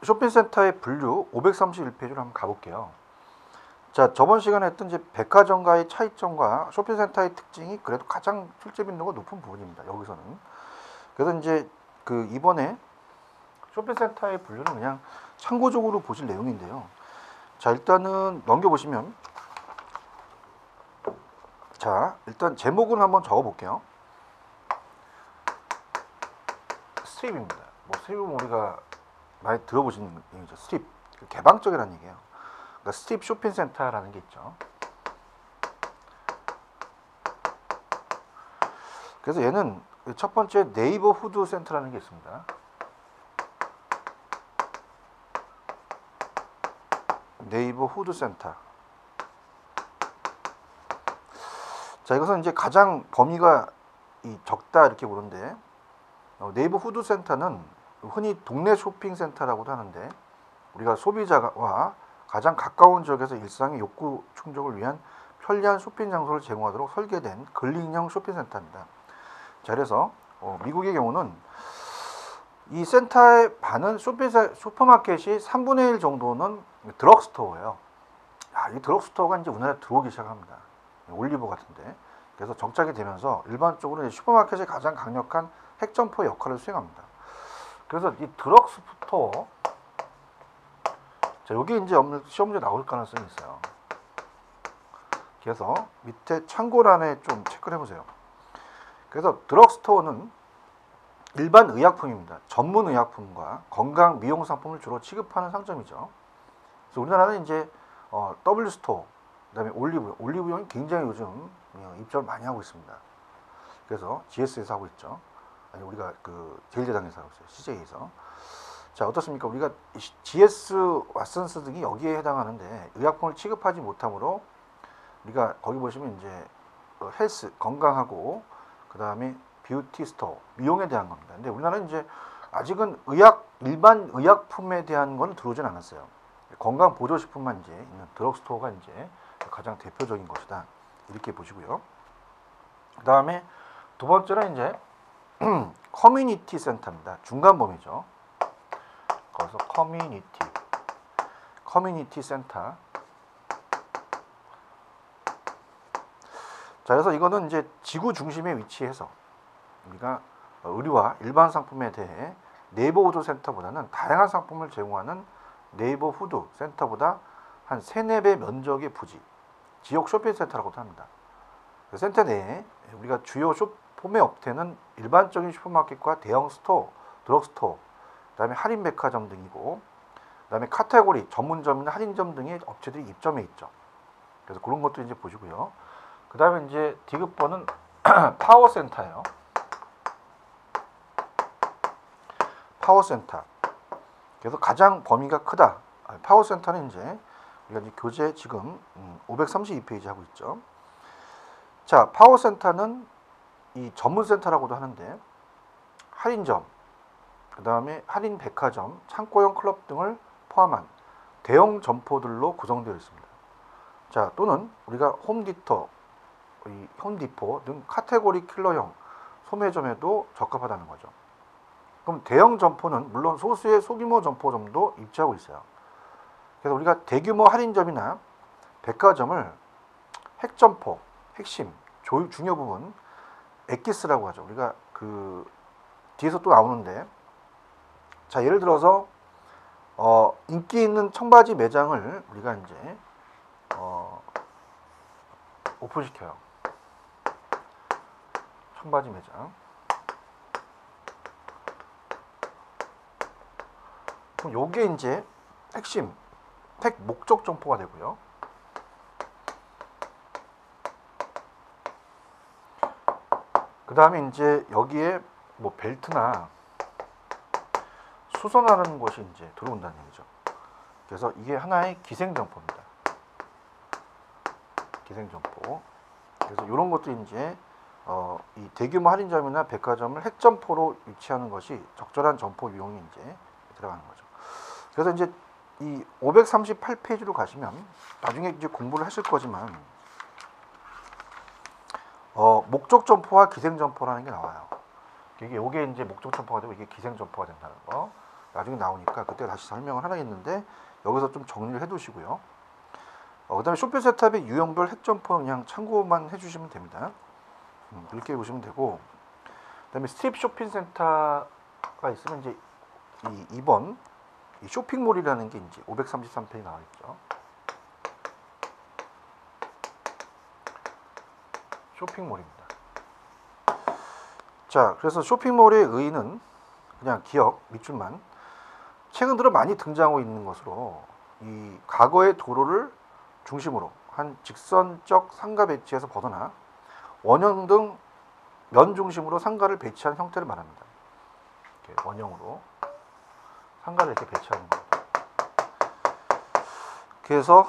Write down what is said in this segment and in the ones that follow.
쇼핑센터의 분류 531페이지로 한번 가볼게요. 자, 저번 시간에 했던 이제 백화점과의 차이점과 쇼핑센터의 특징이 그래도 가장 실제 빈도가 높은 부분입니다. 여기서는. 그래서 이제 그 이번에 쇼핑센터의 분류는 그냥 참고적으로 보실 내용인데요. 자, 일단은 넘겨보시면, 자, 일단 제목은 한번 적어볼게요. 스트립입니다. 뭐 스트립은 우리가 많이 들어보신 얘기죠. 스트립, 개방적이라는 얘기예요. 그러니까 스트립 쇼핑센터라는 게 있죠. 그래서 얘는 첫 번째 네이버후드 센터라는 게 있습니다. 네이버후드 센터. 자, 이것은 이제 가장 범위가 적다 이렇게 보는데, 네이버후드 센터는 흔히 동네 쇼핑센터라고도 하는데, 우리가 소비자와 가장 가까운 지역에서 일상의 욕구 충족을 위한 편리한 쇼핑 장소를 제공하도록 설계된 근린형 쇼핑센터입니다. 자, 그래서 미국의 경우는 이 센터의 반은 슈퍼마켓이 3분의 1 정도는 드럭스토어예요. 이 드럭스토어가 이제 우리나라에 들어오기 시작합니다. 올리브 같은데. 그래서 정착이 되면서 일반적으로 슈퍼마켓의 가장 강력한 핵점포 역할을 수행합니다. 그래서 이 드럭스토어, 자, 여기 이제 시험 문제 나올 가능성이 있어요. 그래서 밑에 참고란에 좀 체크를 해보세요. 그래서 드럭스토어는 일반 의약품입니다. 전문 의약품과 건강 미용 상품을 주로 취급하는 상점이죠. 그래서 우리나라는 이제 W스토어, 그다음에 올리브영이 굉장히 요즘 입점을 많이 하고 있습니다. 그래서 GS에서 하고 있죠. 아니, 우리가 그 제일제당에서 하고 있어요. CJ에서. 자, 어떻습니까? 우리가 GS, 왓슨스 등이 여기에 해당하는데 의약품을 취급하지 못하므로 우리가 거기 보시면 이제 헬스, 건강하고 그 다음에 뷰티 스토어, 미용에 대한 겁니다. 근데 우리나라는 이제 아직은 일반 의약품에 대한 건 들어오진 않았어요. 건강 보조식품만 이제 있는 드럭스토어가 이제 가장 대표적인 것이다. 이렇게 보시고요. 그 다음에 두 번째는 이제 커뮤니티 센터입니다. 중간 범위죠. 거기서 커뮤니티 센터. 자, 그래서 이거는 이제 지구 중심에 위치해서 우리가 의류와 일반 상품에 대해 네이버후드 센터보다는 다양한 상품을 제공하는 네이버후드 센터보다 한 3, 4배 면적의 부지, 지역 쇼핑센터라고도 합니다. 센터 내에 우리가 주요 소매 업태는 일반적인 슈퍼마켓과 대형 스토어, 드럭스토어, 그다음에 할인 백화점 등이고, 그다음에 카테고리, 전문점이나 할인점 등의 업체들이 입점해 있죠. 그래서 그런 것도 이제 보시고요. 그다음에 이제 디귿번은 파워센터예요. 파워센터. 그래서 가장 범위가 크다. 파워센터는 이제 우리가 이제 교재 지금 532페이지 하고 있죠. 자, 파워센터는 이 전문센터라고도 하는데 할인점, 그 다음에 할인 백화점, 창고형 클럽 등을 포함한 대형 점포들로 구성되어 있습니다. 자, 또는 우리가 홈디포 등 카테고리 킬러형 소매점에도 적합하다는 거죠. 그럼 대형 점포는 물론 소수의 소규모 점포점도 입지하고 있어요. 그래서 우리가 대규모 할인점이나 백화점을 핵점포, 핵심, 중요 부분, 엑기스라고 하죠. 우리가 그 뒤에서 또 나오는데, 자, 예를 들어서 인기 있는 청바지 매장을 우리가 이제 오픈시켜요. 청바지 매장. 그럼 요게 이제 핵심, 핵 목적 점포가 되고요. 그 다음에 이제 여기에 뭐 벨트나 수선하는 것이 이제 들어온다는 얘기죠. 그래서 이게 하나의 기생점포입니다. 기생점포. 그래서 이런 것도 이제 이 대규모 할인점이나 백화점을 핵점포로 위치하는 것이 적절한 점포 비용이 이제 들어가는 거죠. 그래서 이제 이 538페이지로 가시면 나중에 이제 공부를 하실 거지만 목적 점포와 기생 점포라는 게 나와요. 이게 이제 목적 점포가 되고 이게 기생 점포가 된다는 거. 나중에 나오니까 그때 다시 설명을 하겠는데 여기서 좀 정리를 해 두시고요. 그 다음에 쇼핑 세탑의 유형별 핵점포는 그냥 참고만 해주시면 됩니다. 이렇게 보시면 되고, 그 다음에 스트립 쇼핑 센터가 있으면 이제 이 2번 이 쇼핑몰이라는 게 이제 533페이지 나와 있죠. 쇼핑몰입니다. 자, 그래서 쇼핑몰의 의의는 그냥 기억 밑줄만 최근 들어 많이 등장하고 있는 것으로 이 과거의 도로를 중심으로 한 직선적 상가 배치에서 벗어나 원형 등 면 중심으로 상가를 배치한 형태를 말합니다. 이렇게 원형으로 상가를 이렇게 배치하는 겁니다. 그래서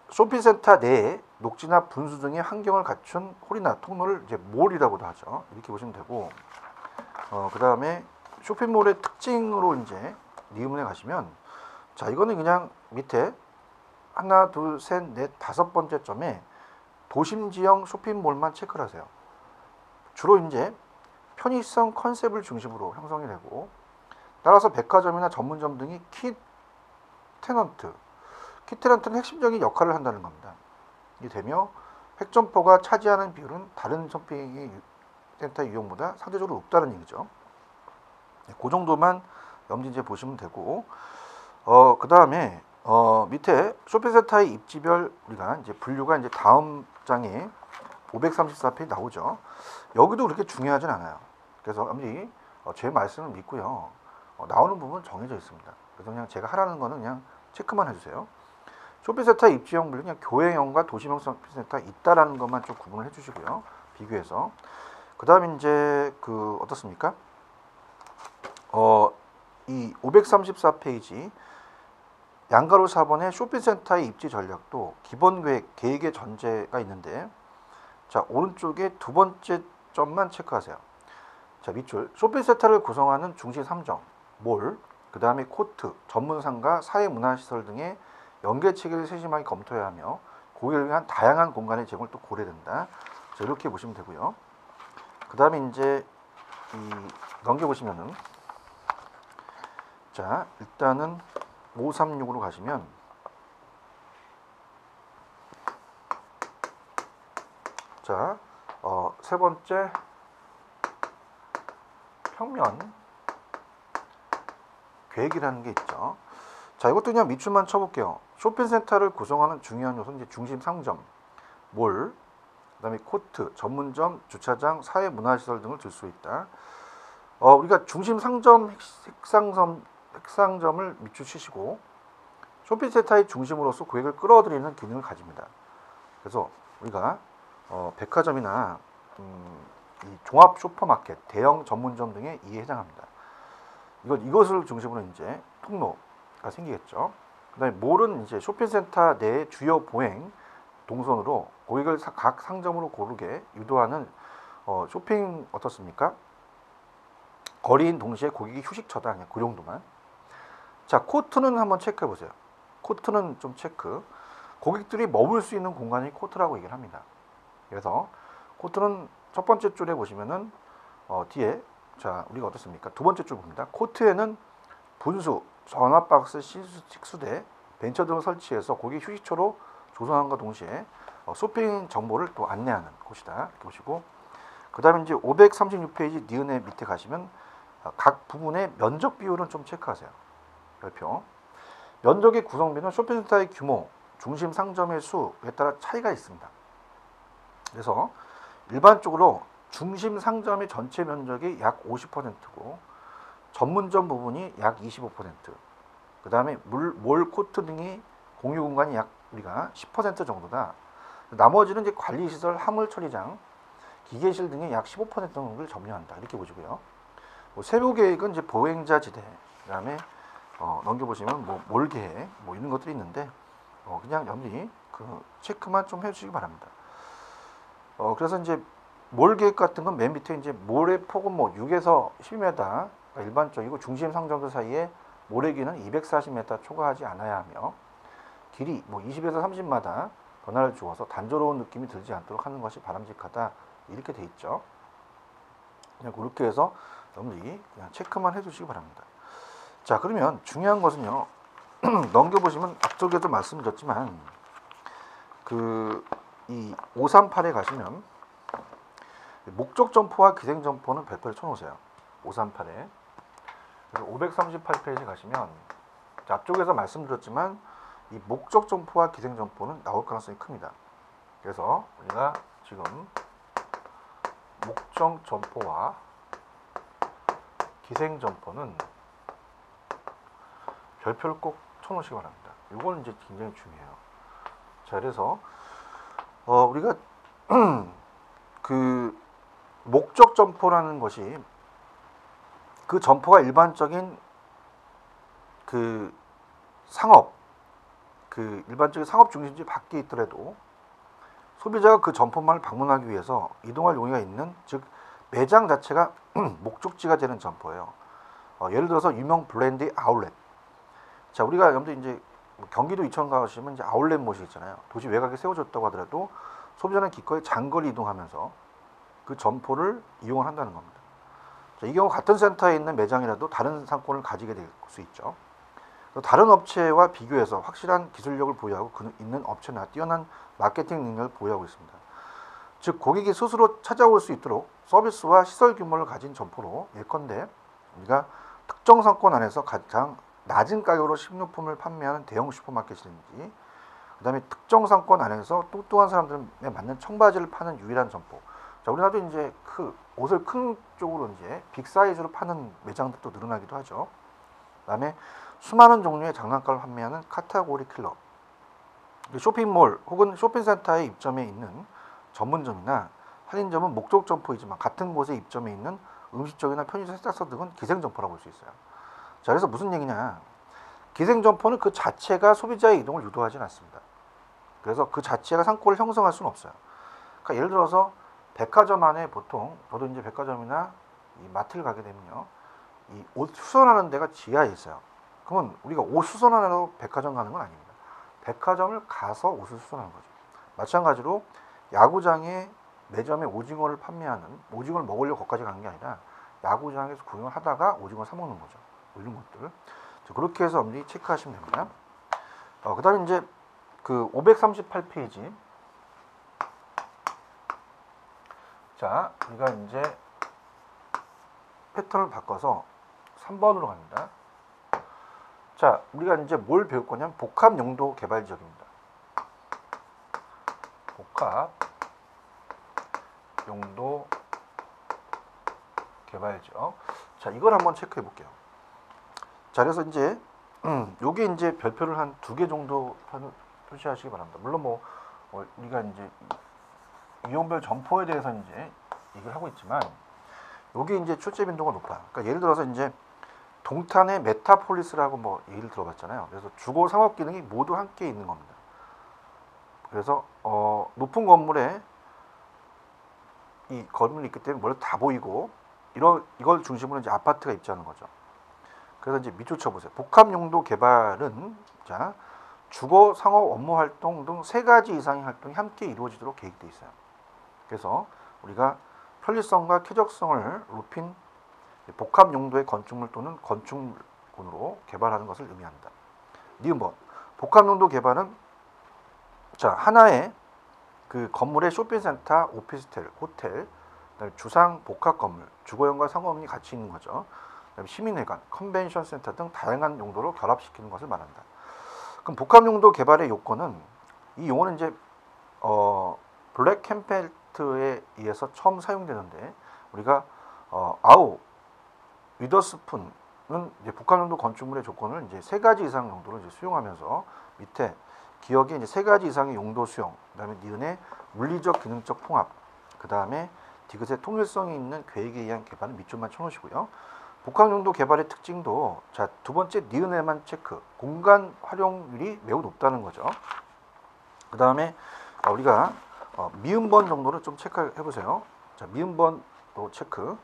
쇼핑센터 내에 녹지나 분수 등의 환경을 갖춘 홀이나 통로를 이제 몰이라고도 하죠. 이렇게 보시면 되고, 그 다음에 쇼핑몰의 특징으로 이제 리문에 가시면, 자, 이거는 그냥 밑에 하나, 둘, 셋, 넷, 5번째 점에 도심지형 쇼핑몰만 체크를 하세요. 주로 이제 편의성 컨셉을 중심으로 형성이 되고, 따라서 백화점이나 전문점 등이 키 테넌트는 핵심적인 역할을 한다는 겁니다. 이게 되며 핵점포가 차지하는 비율은 다른 쇼핑 센터 유형보다 상대적으로 높다는 얘기죠. 그 정도만 염두에 보시면 되고, 그 다음에 밑에 쇼핑센터의 입지별 우리가 이제 분류가 이제 다음 장에 534페이지 나오죠. 여기도 그렇게 중요하진 않아요. 그래서 여러분들이 제 말씀을 믿고요. 나오는 부분은 정해져 있습니다. 그래서 그냥 제가 하라는 거는 그냥 체크만 해주세요. 쇼핑센터 입지형 분류 그냥 교외형과 도시형 쇼핑센터가 있다라는 것만 좀 구분을 해주시고요. 비교해서. 그 다음에 이제 어떻습니까? 이 534페이지 양가로 4번의 쇼핑센터의 입지 전략도 기본 계획의 전제가 있는데, 자, 오른쪽에 두 번째 점만 체크하세요. 자, 밑줄 쇼핑센터를 구성하는 중심 3점 몰, 그 다음에 코트, 전문상가, 사회문화시설 등의 연계 체계를 세심하게 검토해야 하며 고객을 위한 다양한 공간의 제공을 또 고려된다. 자, 이렇게 보시면 되고요. 그 다음에 이제 넘겨보시면은, 자, 일단은 536으로 가시면, 자, 세 번째 평면 계획이라는 게 있죠. 자, 이것도 그냥 밑줄만 쳐볼게요. 쇼핑센터를 구성하는 중요한 요소는 이제 중심 상점, 몰, 그다음에 코트, 전문점, 주차장, 사회문화시설 등을 들 수 있다. 우리가 중심 상점, 핵상점을 밑줄 치시고 쇼핑센터의 중심으로서 고객을 끌어들이는 기능을 가집니다. 그래서 우리가 백화점이나 이 종합 슈퍼마켓, 대형 전문점 등에 이에 해당합니다. 이것을 중심으로 이제 통로가 생기겠죠. 그다음에 몰은 이제 쇼핑센터 내 주요 보행 동선으로 고객을 각 상점으로 고르게 유도하는 쇼핑 어떻습니까? 거리인 동시에 고객이 휴식처다. 그냥 그 정도만. 자, 코트는 한번 체크해 보세요. 코트는 좀 체크. 고객들이 머물 수 있는 공간이 코트라고 얘기를 합니다. 그래서 코트는 첫 번째 줄에 보시면은 뒤에, 자, 우리가 어떻습니까? 두 번째 줄 봅니다. 코트에는 분수, 전화박스, 식수대, 벤처 등을 설치해서 고객 휴식처로 조성함과 동시에 쇼핑 정보를 또 안내하는 곳이다. 이렇게 보시고, 그 다음에 이제 536페이지 니은의 밑에 가시면 각 부분의 면적 비율은 좀 체크하세요. 별표. 면적의 구성비는 쇼핑센터의 규모, 중심 상점의 수에 따라 차이가 있습니다. 그래서 일반적으로 중심 상점의 전체 면적이 약 50%고 전문점 부분이 약 25%, 그 다음에 몰, 코트 등이 공유 공간이 약 우리가 10% 정도다. 나머지는 이제 관리시설, 화물 처리장, 기계실 등의 약 15% 정도를 점유한다. 이렇게 보시고요. 세부 계획은 이제 보행자 지대, 그다음에 넘겨보시면 몰 계획, 이런 것들이 있는데 그냥 여러분들이 그 체크만 좀 해주시기 바랍니다. 그래서 이제 몰 계획 같은 건 맨 밑에 이제 몰의 폭은 6에서 12m 일반적이고 중심 상점들 사이에 몰의 길이는 240m 초과하지 않아야 하며 길이 20에서 30마다 변화를 주어서 단조로운 느낌이 들지 않도록 하는 것이 바람직하다. 이렇게 돼 있죠. 그냥 그렇게 해서 여러분들이 그냥 체크만 해주시기 바랍니다. 자, 그러면 중요한 것은요. 넘겨보시면 앞쪽에도 말씀드렸지만 이 538에 가시면 목적 점포와 기생 점포는 별표를 쳐놓으세요. 538에. 그래서 538페이지 가시면 앞쪽에서 말씀드렸지만 이 목적 점포와 기생 점포는 나올 가능성이 큽니다. 그래서 우리가 지금 목적 점포와 기생 점포는 별표를 꼭 쳐놓으시기 바랍니다. 이건 이제 굉장히 중요해요. 자, 그래서 우리가 그 목적 점포라는 것이 그 점포가 일반적인 그 상업, 그 일반적인 상업 중심지 밖에 있더라도 소비자가 그 점포만을 방문하기 위해서 이동할 용의가 있는, 즉 매장 자체가 목적지가 되는 점포예요. 예를 들어서 유명 브랜드의 아울렛. 자, 우리가 여러분들 이제 경기도 이천 가시면 이제 아울렛몰이 있잖아요. 도시 외곽에 세워졌다고 하더라도 소비자는 기꺼이 장거리 이동하면서 그 점포를 이용을 한다는 겁니다. 자, 이 경우 같은 센터에 있는 매장이라도 다른 상권을 가지게 될 수 있죠. 다른 업체와 비교해서 확실한 기술력을 보유하고 있는 업체나 뛰어난 마케팅 능력을 보유하고 있습니다. 즉 고객이 스스로 찾아올 수 있도록 서비스와 시설 규모를 가진 점포로, 예컨대 우리가 특정 상권 안에서 가장 낮은 가격으로 식료품을 판매하는 대형 슈퍼마켓이든지, 그 다음에 특정 상권 안에서 뚱뚱한 사람들에 맞는 청바지를 파는 유일한 점포. 자, 우리나라도 이제 옷을 큰 쪽으로 이제 빅 사이즈로 파는 매장들도 늘어나기도 하죠. 그 다음에 수많은 종류의 장난감을 판매하는 카테고리 킬러. 쇼핑몰 혹은 쇼핑센터에 입점해 있는 전문점이나 할인점은 목적 점포이지만 같은 곳에 입점해 있는 음식점이나 편의점 세탁소 등은 기생 점포라고 볼 수 있어요. 자, 그래서 무슨 얘기냐? 기생 점포는 그 자체가 소비자의 이동을 유도하지는 않습니다. 그래서 그 자체가 상권을 형성할 수는 없어요. 그러니까 예를 들어서 백화점 안에 보통, 저도 이제 백화점이나 이 마트를 가게 되면요, 이 옷 수선하는 데가 지하에 있어요. 그러면 우리가 옷 수선하러 백화점 가는 건 아닙니다. 백화점을 가서 옷을 수선하는 거죠. 마찬가지로 야구장에 매점에 오징어를 판매하는, 오징어를 먹으려고 거기까지 가는 게 아니라 야구장에서 구경을 하다가 오징어를 사 먹는 거죠. 이런 것들. 그렇게 해서 엄밀히 체크하시면 됩니다. 그 다음에 이제 그 538페이지. 자, 우리가 이제 패턴을 바꿔서 3번으로 갑니다. 자, 우리가 이제 뭘 배울 거냐면 복합 용도 개발 지역입니다. 복합 용도 개발 지역. 자, 이걸 한번 체크해 볼게요. 자, 그래서 이제 요게 이제 별표를 한 2개 정도 표시하시기 바랍니다. 물론 우리가 이제 유형별 점포에 대해서 이제 얘기를 하고 있지만 요게 이제 출제 빈도가 높아요. 그러니까 예를 들어서 이제 동탄의 메타폴리스라고 예를 들어봤잖아요. 그래서 주거 상업 기능이 모두 함께 있는 겁니다. 그래서 높은 건물에 이 건물이 있기 때문에 뭘 다 보이고 이걸 중심으로 이제 아파트가 입지하는 거죠. 그래서 이제 밑줄 쳐보세요. 복합 용도 개발은 자, 주거, 상업, 업무 활동 등 3가지 이상의 활동이 함께 이루어지도록 계획되어 있어요. 그래서 우리가 편리성과 쾌적성을 높인 복합 용도의 건축물 또는 건축물군으로 개발하는 것을 의미합니다. 니은번 복합 용도 개발은 자, 하나의 그 건물의 쇼핑센터, 오피스텔, 호텔, 그다음에 주상 복합 건물, 주거용과 상업용이 같이 있는 거죠. 그다음에 시민회관, 컨벤션 센터 등 다양한 용도로 결합시키는 것을 말한다. 그럼 복합 용도 개발의 요건은, 이 용어는 이제 블랙 캠펠트에 의해서 처음 사용되는데, 우리가 위더스푼은 이제 복합 용도 건축물의 조건을 이제 3가지 이상 용도로 이제 수용하면서, 밑에 기억에 이제 3가지 이상의 용도 수용, 그다음에 니은의 물리적 기능적 통합, 그다음에 디귿의 통일성이 있는 계획에 의한 개발은 밑줄만 쳐놓으시고요. 복합 용도 개발의 특징도, 자, 2번째 니은에만 체크, 공간 활용률이 매우 높다는 거죠. 그 다음에 우리가 미음번 정도를 좀 체크해 보세요. 자, 미음번도 체크.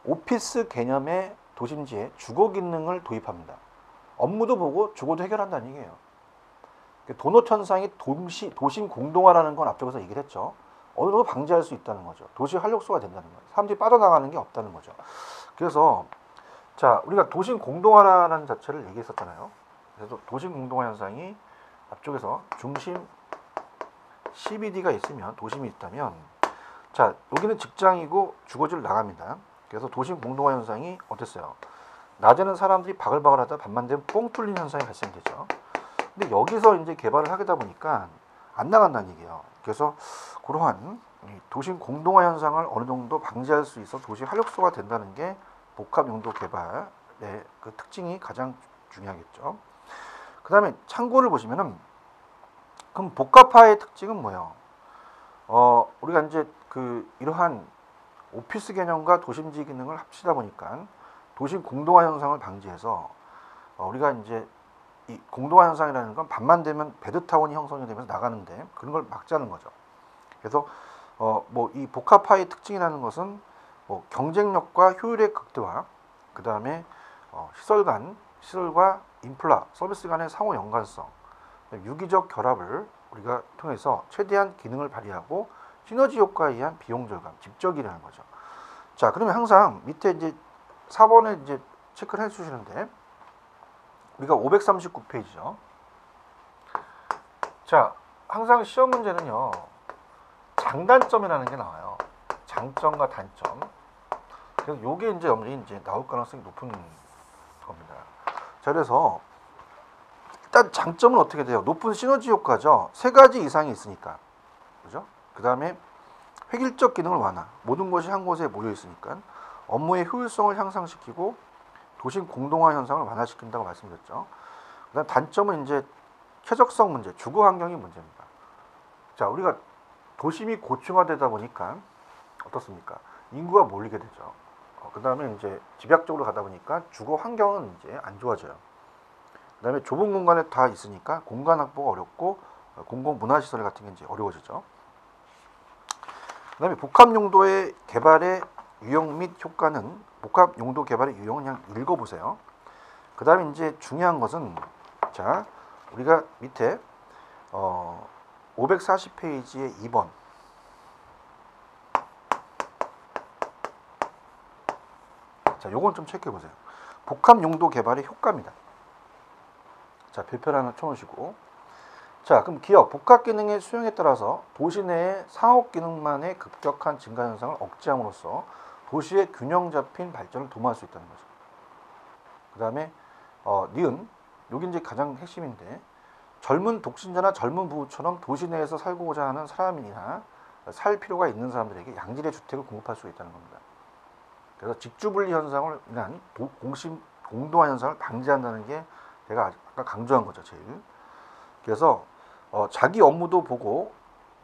오피스 개념의 도심지에 주거 기능을 도입합니다. 업무도 보고 주거도 해결한다는 얘기예요. 도넛 현상이 도심 공동화라는 건 앞쪽에서 얘기를 했죠. 어느 정도 방지할 수 있다는 거죠. 도시 활력소가 된다는 거예요. 사람들이 빠져나가는 게 없다는 거죠. 그래서 자, 우리가 도심 공동화라는 자체를 얘기했었잖아요. 그래서 도심 공동화 현상이 앞쪽에서 중심 CBD가 있으면, 도심이 있다면, 자, 여기는 직장이고 주거지를 나갑니다. 그래서 도심 공동화 현상이 어땠어요? 낮에는 사람들이 바글바글하다 밤만 되면 뻥 뚫린 현상이 발생되죠. 근데 여기서 이제 개발을 하다 보니까 안 나간다는 얘기예요. 그래서 그러한 도심 공동화 현상을 어느 정도 방지할 수 있어 도시 활력소가 된다는 게 복합 용도 개발의 그 특징이 가장 중요하겠죠. 그 다음에 참고를 보시면은, 그럼 복합화의 특징은 뭐예요? 우리가 이제 이러한 오피스 개념과 도심지 기능을 합치다 보니까 도심 공동화 현상을 방지해서 우리가 이제 이 공동화 현상이라는 건 밤만 되면 배드타운이 형성이 되면서 나가는데 그런 걸 막자는 거죠. 그래서 뭐 이 복합화의 특징이라는 것은 뭐 경쟁력과 효율의 극대화, 그 다음에 시설과 인플라, 서비스 간의 상호 연관성, 유기적 결합을 우리가 통해서 최대한 기능을 발휘하고 시너지 효과에 의한 비용 절감, 집적이라는 거죠. 자, 그러면 항상 밑에 이제 4번에 이제 체크를 해주시는데, 우리가 539페이지죠. 자, 항상 시험 문제는요, 장단점이라는 게 나와요. 장점과 단점. 그래서 요게 이제 나올 가능성이 높은 겁니다. 자, 그래서 일단 장점은 어떻게 돼요? 높은 시너지 효과죠. 3가지 이상이 있으니까. 그죠? 그 다음에 획일적 기능을 완화. 모든 것이 한 곳에 모여 있으니까 업무의 효율성을 향상시키고 도심 공동화 현상을 완화시킨다고 말씀드렸죠. 그다음 단점은 이제 쾌적성 문제, 주거 환경이 문제입니다. 자, 우리가 도심이 고층화되다 보니까 어떻습니까? 인구가 몰리게 되죠. 그다음에 이제 집약적으로 가다 보니까 주거 환경은 이제 안 좋아져요. 그다음에 좁은 공간에 다 있으니까 공간 확보가 어렵고 공공 문화시설 같은 게 이제 어려워지죠. 그다음에 복합 용도의 개발의 유형 및 효과는, 복합 용도 개발의 유형은 그냥 읽어보세요. 그다음에 이제 중요한 것은, 자, 우리가 밑에 540페이지의 2번. 자, 요건 좀 체크해 보세요. 복합 용도 개발의 효과입니다. 자, 별표 하나 쳐놓으시고. 자, 그럼 기업 복합 기능의 수용에 따라서 도시 내의 상업 기능만의 급격한 증가 현상을 억제함으로써 도시의 균형 잡힌 발전을 도모할 수 있다는 거죠. 그 다음에 니은, 여기 이제 가장 핵심인데, 젊은 독신자나 젊은 부부처럼 도시 내에서 살고자 하는 사람이나 살 필요가 있는 사람들에게 양질의 주택을 공급할 수 있다는 겁니다. 그래서 직주분리 현상을 인한 공동화 현상을 방지한다는 게 제가 아까 강조한 거죠, 제일. 그래서 자기 업무도 보고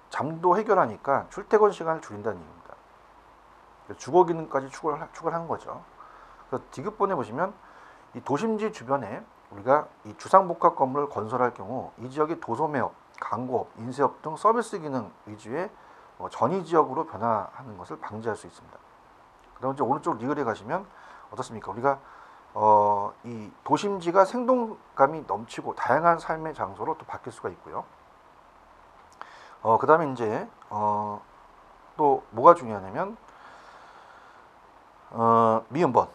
잠도 해결하니까 출퇴근 시간을 줄인다는 얘기입니다. 주거 기능까지 추가하는 거죠. 그래서 디귿번에 보시면 이 도심지 주변에 우리가 이 주상복합 건물을 건설할 경우 이 지역이 도소매업, 광고업, 인쇄업 등 서비스 기능 위주의 전이 지역으로 변화하는 것을 방지할 수 있습니다. 그다음 이제 오른쪽 리을에 가시면 어떻습니까? 우리가 이 도심지가 생동감이 넘치고 다양한 삶의 장소로 또 바뀔 수가 있고요. 그다음에 이제 또 뭐가 중요하냐면 미음번,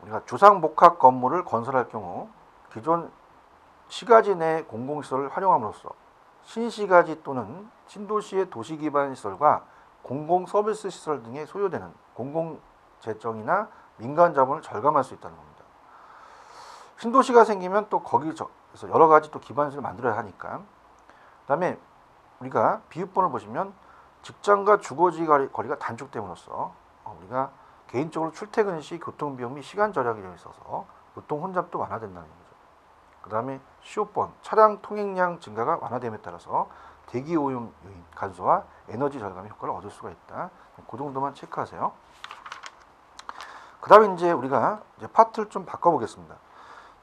우리가 주상복합 건물을 건설할 경우 기존 시가지 내 공공시설을 활용함으로써 신시가지 또는 신도시의 도시기반 시설과 공공서비스 시설 등에 소요되는 공공재정이나 민간 자본을 절감할 수 있다는 겁니다. 신도시가 생기면 또 거기서 여러 가지 또 기반시설을 만들어야 하니까. 그다음에 우리가 비읍번을 보시면 직장과 주거지 거리가 단축됨으로써 우리가 개인적으로 출퇴근 시 교통비용 및 시간 절약이 되어 있어서 교통 혼잡도 완화된다는 거죠. 그 다음에 15번, 차량 통행량 증가가 완화됨에 따라서 대기 오염 요인 감소와 에너지 절감의 효과를 얻을 수가 있다. 그 정도만 체크하세요. 그 다음에 이제 우리가 이제 파트를 좀 바꿔보겠습니다.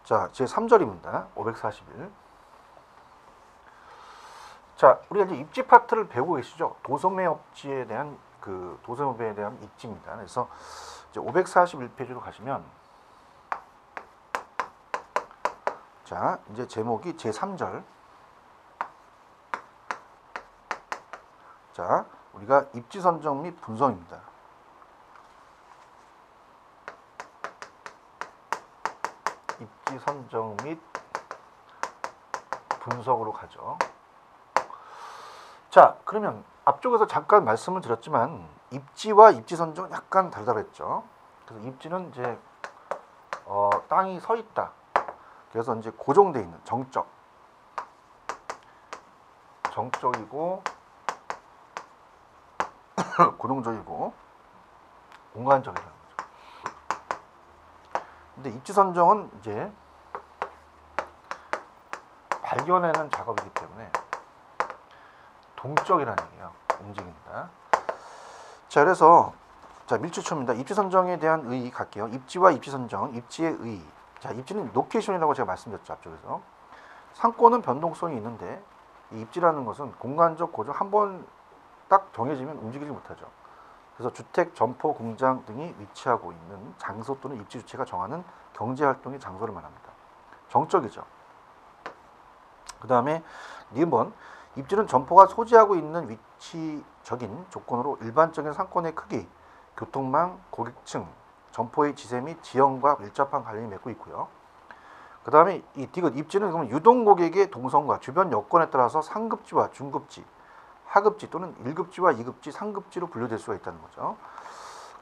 자, 제 3절입니다. 541. 자, 우리가 이제 입지 파트를 배우고 계시죠? 도소매업지에 대한 도소매업에 대한 입지입니다. 그래서 이제 541페이지로 가시면, 자, 이제 제목이 제 3절. 자, 우리가 입지 선정 및 분석입니다. 입지 선정 및 분석으로 가죠. 자, 그러면 앞쪽에서 잠깐 말씀을 드렸지만 입지와 입지 선정은 약간 다르다고 했죠. 그래서 입지는 이제 땅이 서 있다. 그래서 이제 고정돼 있는 정적이고 고동적이고 공간적이라는 거죠. 근데 입지 선정은 이제 발견하는 작업이기 때문에 동적이라는 얘기예요. 움직인다. 자, 그래서 자, 밀주초입니다. 입지 선정에 대한 의의 갈게요. 입지와 입지 선정, 입지의 의의. 자, 입지는 로케이션이라고 제가 말씀드렸죠, 앞쪽에서. 상권은 변동성이 있는데 이 입지라는 것은 공간적 고정 한 번 딱 정해지면 움직이지 못하죠. 그래서 주택, 점포, 공장 등이 위치하고 있는 장소 또는 입지 주체가 정하는 경제활동의 장소를 말합니다. 정적이죠. 그 다음에 니은번 입지는 점포가 소지하고 있는 위치적인 조건으로 일반적인 상권의 크기, 교통망, 고객층, 점포의 지세 및 지형과 밀접한 관련이 맺고 있고요. 그 다음에 이 디귿 입지는 그러면 유동 고객의 동선과 주변 여건에 따라서 상급지와 중급지, 하급지 또는 1급지와 2급지, 3급지로 분류될 수가 있다는 거죠.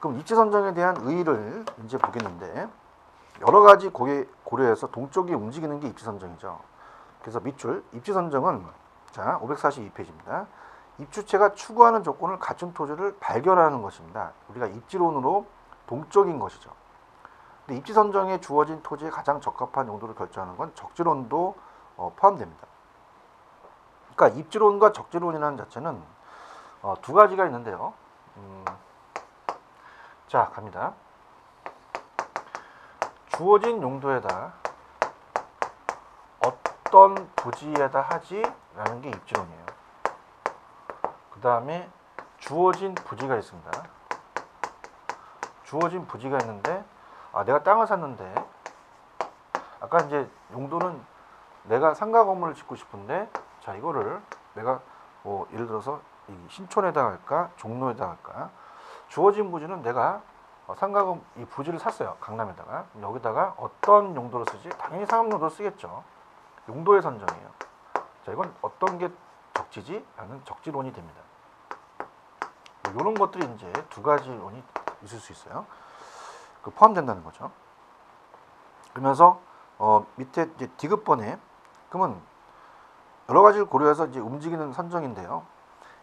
그럼 입지 선정에 대한 의의를 이제 보겠는데 여러 가지 고려해서 동쪽이 움직이는 게 입지 선정이죠. 그래서 밑줄 입지 선정은 자 542페이지입니다. 입주체가 추구하는 조건을 갖춘 토지를 발견하는 것입니다. 우리가 입지론으로 동적인 것이죠. 근데 입지 선정에 주어진 토지에 가장 적합한 용도를 결정하는 건 적지론도 포함됩니다. 그러니까 입지론과 적지론이라는 자체는 두 가지가 있는데요. 자, 갑니다. 주어진 용도에다 어떤 부지에다 하지라는 게 입지론이에요. 그 다음에 주어진 부지가 있습니다. 주어진 부지가 있는데 내가 땅을 샀는데 아까 이제 용도는 내가 상가 건물을 짓고 싶은데 자 이거를 내가 뭐 예를 들어서 이 신촌에다 할까 종로에다 할까 주어진 부지는 내가 상가 이 부지를 샀어요. 강남에다가 여기다가 어떤 용도로 쓰지? 당연히 상업 용도로 쓰겠죠. 용도의 선정이에요. 자 이건 어떤 게 적지지? 라는 적지론이 됩니다. 이런 것들이 이제 두 가지 론이 있을 수 있어요. 포함된다는 거죠. 그러면서 밑에 이제 디귿번에 그러면 여러 가지를 고려해서 이제 움직이는 선정인데요.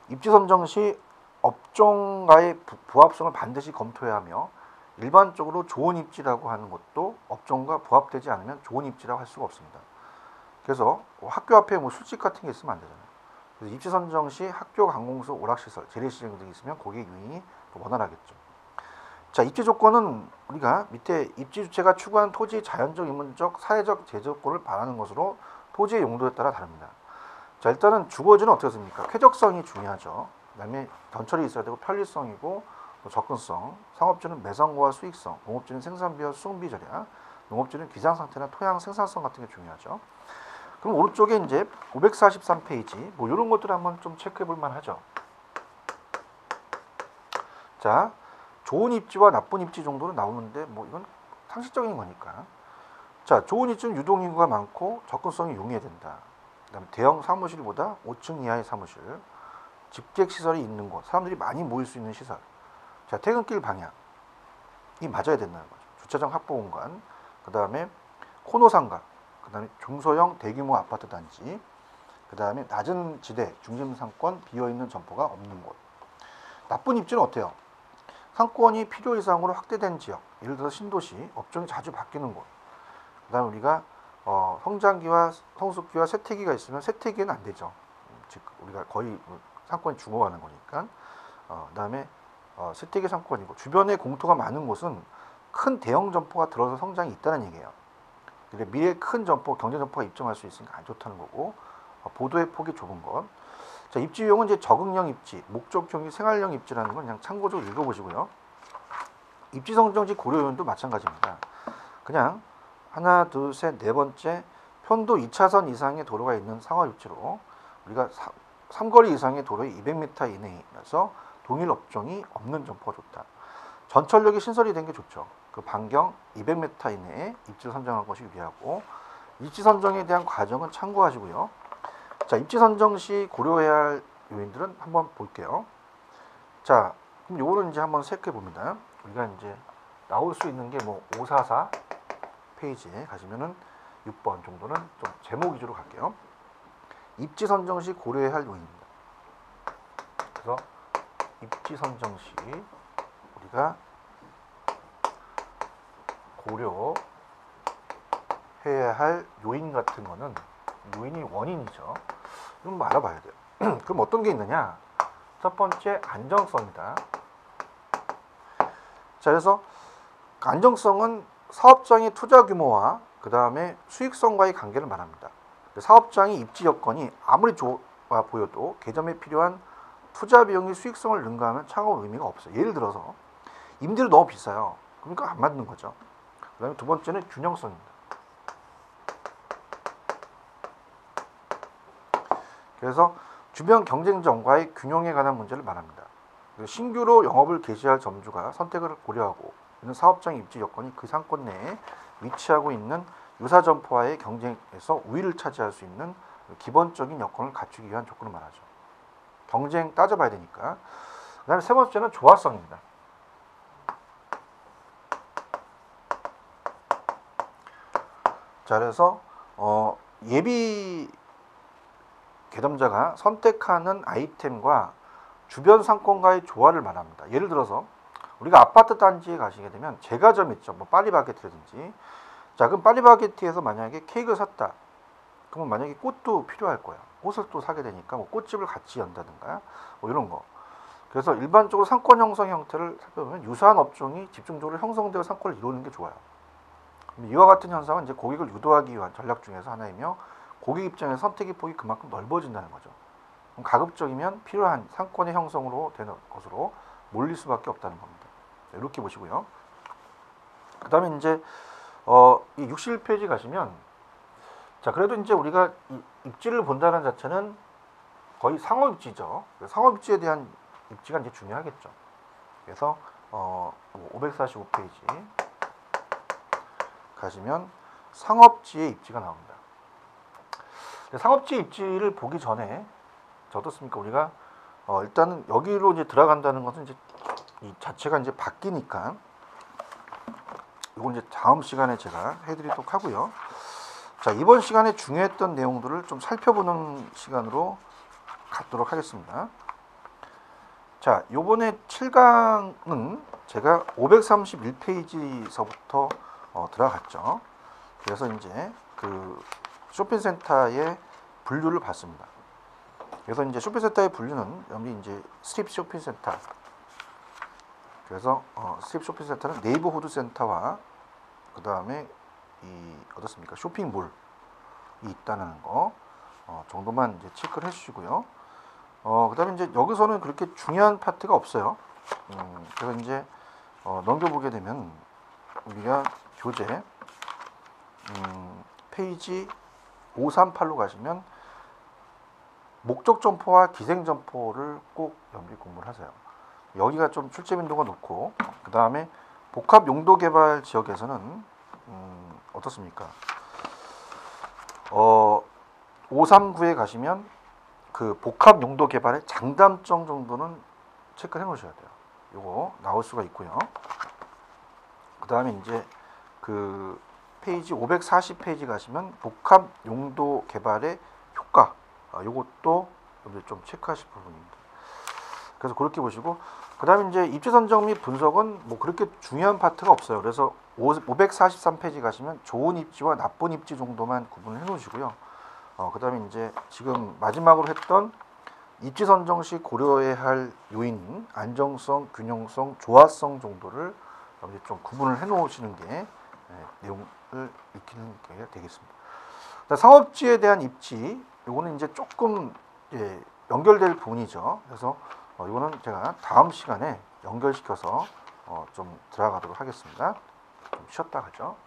입지 선정 시 업종과의 부합성을 반드시 검토해야 하며 일반적으로 좋은 입지라고 하는 것도 업종과 부합되지 않으면 좋은 입지라고 할 수가 없습니다. 그래서 학교 앞에 뭐 술집 같은 게 있으면 안 되잖아요. 그래서 입지 선정 시 학교, 관공서, 오락시설, 재래시장 등이 있으면 고객 유인이 원활하겠죠. 자, 입지 조건은 우리가 밑에 입지 주체가 추구한 토지 자연적, 인문적, 사회적 제조건을 바라는 것으로 토지의 용도에 따라 다릅니다. 자, 일단은 주거지는 어떻게 씁니까? 쾌적성이 중요하죠. 그 다음에 전철이 있어야 되고 편리성이고 접근성, 상업지는 매상고와 수익성, 공업지는 생산비와 수송비 절약, 농업지는 기상 상태나 토양 생산성 같은 게 중요하죠. 그럼 오른쪽에 이제 543페이지 뭐 이런 것들 한번 좀 체크해 볼 만하죠. 자, 좋은 입지와 나쁜 입지 정도는 나오는데 뭐 이건 상식적인 거니까. 자, 좋은 입지는 유동인구가 많고 접근성이 용이해야 된다. 그다음에 대형 사무실보다 5층 이하의 사무실, 집객 시설이 있는 곳, 사람들이 많이 모일 수 있는 시설. 자, 퇴근길 방향이 맞아야 된다는 거죠. 주차장 확보 공간, 그다음에 코노상가, 그다음에 중소형 대규모 아파트 단지, 그다음에 낮은 지대, 중심 상권, 비어 있는 점포가 없는 곳. 나쁜 입지는 어때요? 상권이 필요 이상으로 확대된 지역, 예를 들어서 신도시, 업종이 자주 바뀌는 곳. 그다음에 우리가 성장기와 성숙기와 쇠퇴기가 있으면 쇠퇴기는 안 되죠. 즉 우리가 거의 상권이 죽어가는 거니까. 그다음에 쇠퇴기 상권이고 주변에 공터가 많은 곳은 큰 대형 점포가 들어서 성장이 있다는 얘기예요. 그러니까 미래 큰 점포, 경제 점포가 입점할 수 있으니까 안 좋다는 거고 보도의 폭이 좁은 것. 자, 입지 유형은 이제 적응형 입지, 목적형 생활형 입지라는 건 그냥 참고적으로 읽어보시고요. 입지 선정지 고려 요인도 마찬가지입니다. 그냥 하나, 둘, 셋, 네 번째 편도 2차선 이상의 도로가 있는 상업 입지로 우리가 삼거리 이상의 도로의 200m 이내에서 동일 업종이 없는 점포가 좋다. 전철역이 신설이 된 게 좋죠. 그 반경 200m 이내에 입지를 선정하는 것이 유리하고, 입지 선정에 대한 과정은 참고하시고요. 자, 입지 선정 시 고려해야 할 요인들은 한번 볼게요. 자, 그럼 요거는 이제 한번 체크해 봅니다. 우리가 이제 나올 수 있는 게 뭐 544 페이지에 가시면은 6번 정도는 좀 제목 위주로 갈게요. 입지 선정 시 고려해야 할 요인입니다. 그래서 입지 선정 시 우리가 고려해야 할 요인 같은 거는, 요인이 원인이죠. 이건 뭐 알아봐야 돼요. 그럼 어떤 게 있느냐? 첫 번째, 안정성이다. 자, 그래서 안정성은 사업장의 투자 규모와 그 다음에 수익성과의 관계를 말합니다. 사업장의 입지 여건이 아무리 좋아 보여도 개점에 필요한 투자 비용이 수익성을 능가하면 창업 의미가 없어요. 예를 들어서 임대료 너무 비싸요. 그러니까 안 맞는 거죠. 그 다음에 두 번째는 균형성입니다. 그래서 주변 경쟁점과의 균형에 관한 문제를 말합니다. 신규로 영업을 개시할 점주가 선택을 고려하고 있는 사업장 입지 여건이 그 상권 내에 위치하고 있는 유사 점포와의 경쟁에서 우위를 차지할 수 있는 기본적인 여건을 갖추기 위한 조건을 말하죠. 경쟁 따져봐야 되니까. 그 다음에 세 번째는 조화성입니다. 자, 그래서 예비 개점자가 선택하는 아이템과 주변 상권과의 조화를 말합니다. 예를 들어서 우리가 아파트 단지에 가시게 되면 제과점 있죠. 뭐 파리바게트라든지. 자, 그럼 파리바게트에서 만약에 케이크를 샀다. 그러면 만약에 꽃도 필요할 거야. 꽃을 또 사게 되니까 뭐 꽃집을 같이 연다든가 뭐 이런 거. 그래서 일반적으로 상권 형성 형태를 살펴보면 유사한 업종이 집중적으로 형성되어 상권을 이루는 게 좋아요. 이와 같은 현상은 이제 고객을 유도하기 위한 전략 중에서 하나이며, 고객 입장에서 선택의 폭이 그만큼 넓어진다는 거죠. 그럼 가급적이면 필요한 상권의 형성으로 되는 것으로 몰릴 수밖에 없다는 겁니다. 이렇게 보시고요. 그 다음에 이제 이 61페이지 가시면, 자, 그래도 이제 우리가 이 입지를 본다는 자체는 거의 상호 입지죠. 상호 입지에 대한 입지가 이제 중요하겠죠. 그래서 545페이지 가시면 상업지의 입지가 나옵니다. 상업지 입지를 보기 전에 어떻습니까? 우리가 일단은 여기로 이제 들어간다는 것은 이제 이 자체가 이제 바뀌니까 이건 이제 다음 시간에 제가 해드리도록 하고요. 자, 이번 시간에 중요했던 내용들을 좀 살펴보는 시간으로 갖도록 하겠습니다. 자, 요번에 7강은 제가 531페이지서부터 들어갔죠. 그래서 이제 그 쇼핑센터의 분류를 봤습니다. 그래서 이제 쇼핑센터의 분류는 여기 이제 스트립 쇼핑센터. 그래서 스트립 쇼핑센터는 네이버후드 센터와 그 다음에 이 어떻습니까? 쇼핑몰이 있다는 거 정도만 이제 체크를 해주시고요. 그 다음에 이제 여기서는 그렇게 중요한 파트가 없어요. 그래서 이제 넘겨보게 되면 우리가 교재 페이지 538로 가시면 목적 점포와 기생 점포를 꼭 염두에 공부를 하세요. 여기가 좀 출제 빈도가 높고, 그 다음에 복합 용도 개발 지역에서는 어떻습니까? 539에 가시면 그 복합 용도 개발의 장단점 정도는 체크해 놓으셔야 돼요. 요거 나올 수가 있고요. 그 다음에 이제 그 페이지 540페이지 가시면 복합 용도 개발의 효과, 요것도 좀 체크하실 부분입니다. 그래서 그렇게 보시고, 그 다음에 이제 입지 선정 및 분석은 뭐 그렇게 중요한 파트가 없어요. 그래서 543페이지 가시면 좋은 입지와 나쁜 입지 정도만 구분을 해 놓으시고요. 그 다음에 이제 지금 마지막으로 했던 입지 선정 시 고려해야 할 요인, 안정성, 균형성, 조화성 정도를 여기 좀 구분을 해 놓으시는 게 내용을 익히는 게 되겠습니다. 상업지에 대한 입지, 요거는 이제 조금 연결될 부분이죠. 그래서 이거는 제가 다음 시간에 연결시켜서 좀 들어가도록 하겠습니다. 좀 쉬었다 가죠.